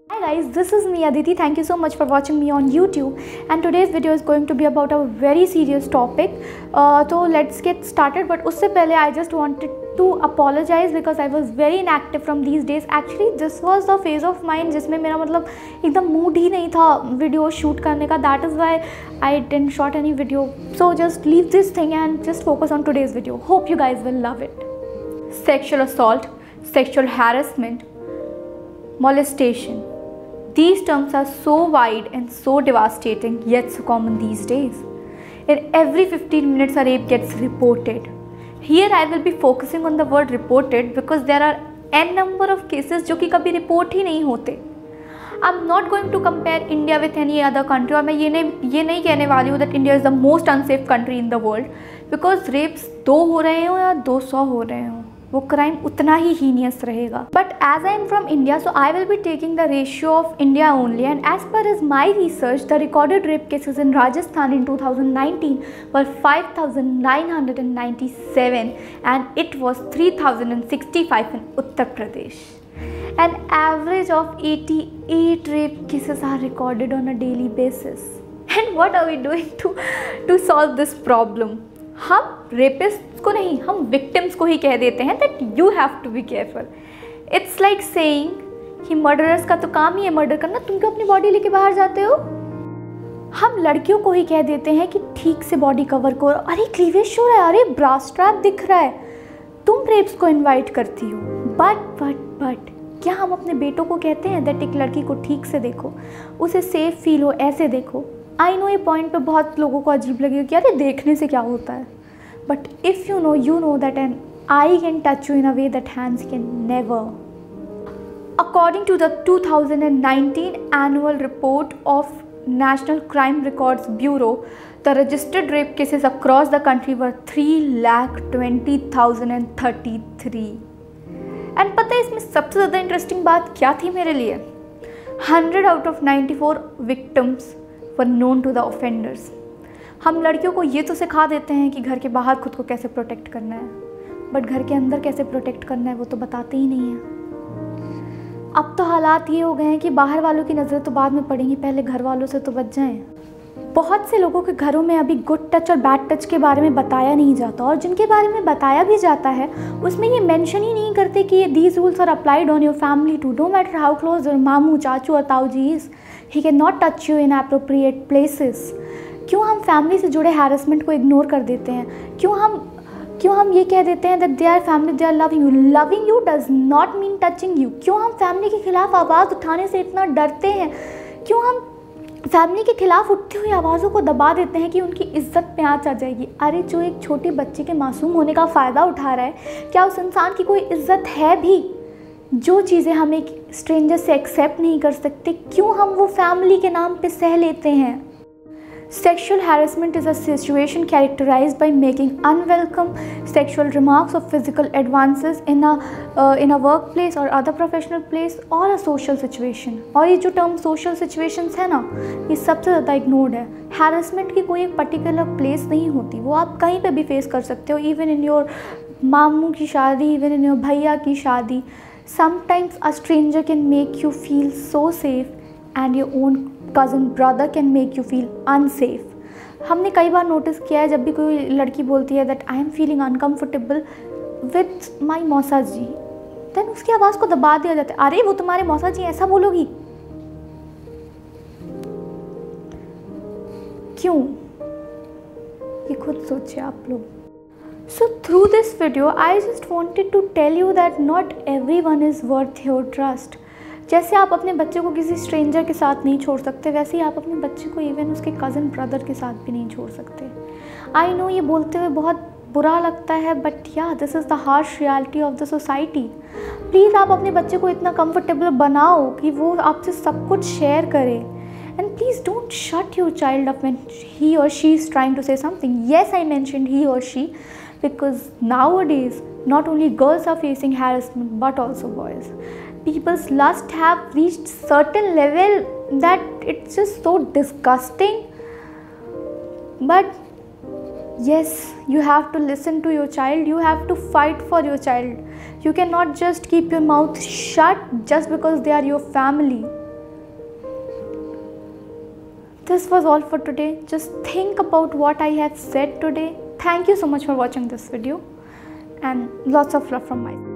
Hi guys, this is me Aditi. Thank you so much for watching me on YouTube, and today's video is going to be about a very serious topic. So let's get started. But उससे पहले I just wanted to apologize because I was very inactive from these days. Actually this was the phase of mine जिसमें मेरा मतलब एकदम mood ही नहीं था video shoot करने का. That is why I didn't shot any video. So just leave this thing and just focus on today's video. Hope you guys will love it. Sexual assault, sexual harassment, molestation. These terms are so wide and so devastating, yet so common these days. In every 15 minutes a rape gets reported. Here I will be focusing on the word reported because there are n number of cases जो कि कभी report ही नहीं होते. I'm not going to compare India with any other country, और मैं ये नहीं कहने वाली हूँ that India is the most unsafe country in the world, because rapes 2 हो रहे हो या 200 हो रहे हो, वो क्राइम उतना ही हीनियस रहेगा. But as I am from India, so I will be taking the ratio of India only, and as per is my research the recorded rape cases in Rajasthan in 2019 were 5,997 and it was 3,065 in Uttar Pradesh. An average of 88 rape cases are recorded on a daily basis. And what are we doing to solve this problem? हम rapist को नहीं, हम victims को ही कह देते हैं that you have to be careful. It's like saying कि murderers का तो काम ही है मर्डर करना, तुम क्यों अपनी बॉडी लेके बाहर जाते हो. हम लड़कियों को ही कह देते हैं कि ठीक से बॉडी कवर करो, अरे क्लीवेज शो रहा है, अरे ब्रा स्ट्रैप दिख रहा है, तुम रेप्स को इनवाइट करती हो. बट क्या हम अपने बेटों को कहते हैं दैट एक लड़की को ठीक से देखो, उसे सेफ फील हो, ऐसे देखो. आई नो ये पॉइंट पे बहुत लोगों को अजीब लगेगा कि अरे देखने से क्या होता है, but if you know that an I can touch you in a way that hands can never. According to the 2019 annual report of National Crime Records Bureau, the registered rape cases across the country were 3,20,033. And पता है इसमें सबसे ज़्यादा interesting बात क्या थी मेरे लिए? 100 out of 94 victims were known to the offenders. हम लड़कियों को ये तो सिखा देते हैं कि घर के बाहर खुद को कैसे प्रोटेक्ट करना है, बट घर के अंदर कैसे प्रोटेक्ट करना है वो तो बताते ही नहीं हैं. अब तो हालात ये हो गए हैं कि बाहर वालों की नज़र तो बाद में पड़ेंगी, पहले घर वालों से तो बच जाएं. बहुत से लोगों के घरों में अभी गुड टच और बैड टच के बारे में बताया नहीं जाता, और जिनके बारे में बताया भी जाता है उसमें ये मेंशन ही नहीं करते कि ये these rules are applied on your family too. No matter how close your मामू, चाचू और ताऊ जी is, he can not touch you inappropriate places. क्यों हम फैमिली से जुड़े हैरेसमेंट को इग्नोर कर देते हैं? क्यों हम ये कह देते हैं that they are family, they are loving you. Loving you does not mean touching you. क्यों हम फैमिली के खिलाफ आवाज़ उठाने से इतना डरते हैं? क्यों हम फैमिली के खिलाफ उठती हुई आवाज़ों को दबा देते हैं कि उनकी इज्जत पे आँच आ जाएगी? अरे जो एक छोटे बच्चे के मासूम होने का फ़ायदा उठा रहा है, क्या उस इंसान की कोई इज्जत है भी? जो चीज़ें हम एक स्ट्रेंजर से एक्सेप्ट नहीं कर सकते, क्यों हम वो फैमिली के नाम पे सह लेते हैं? Sexual harassment is a situation characterized by making unwelcome sexual remarks or physical advances in a workplace or other professional place or a social situation. और ये जो term social situations है ना, ये सबसे ज़्यादा ignored है. Harassment की कोई एक particular place नहीं होती, वो आप कहीं पे भी face कर सकते हो, even in your मामू की शादी, even in your भैया की शादी. Sometimes a stranger can make you feel so safe and your own cousin brother can make you feel unsafe. हमने कई बार नोटिस किया है जब भी कोई लड़की बोलती है that I am feeling uncomfortable with my मौसा जी, देन उसकी आवाज़ को दबा दिया जाता है, अरे वो तुम्हारे मौसा जी, ऐसा बोलोगी क्यों? ये खुद सोचिए आप लोग. So through this video I just wanted to tell you that not everyone is worth your trust. जैसे आप अपने बच्चे को किसी स्ट्रेंजर के साथ नहीं छोड़ सकते, वैसे ही आप अपने बच्चे को इवन उसके कज़न ब्रदर के साथ भी नहीं छोड़ सकते. आई नो ये बोलते हुए बहुत बुरा लगता है, बट या this is the harsh reality of the society. Please आप अपने बच्चे को इतना कंफर्टेबल बनाओ कि वो आपसे सब कुछ शेयर करे. And please don't shut your child up when he or she is trying to say something. Yes I mentioned he or she because nowadays not only girls are facing harassment but also boys. People's lust have reached certain level that it's just so disgusting. But yes, you have to listen to your child, you have to fight for your child. You cannot just keep your mouth shut just because they are your family. This was all for today. Just think about what I have said today. Thank you so much for watching this video, and lots of love from my side.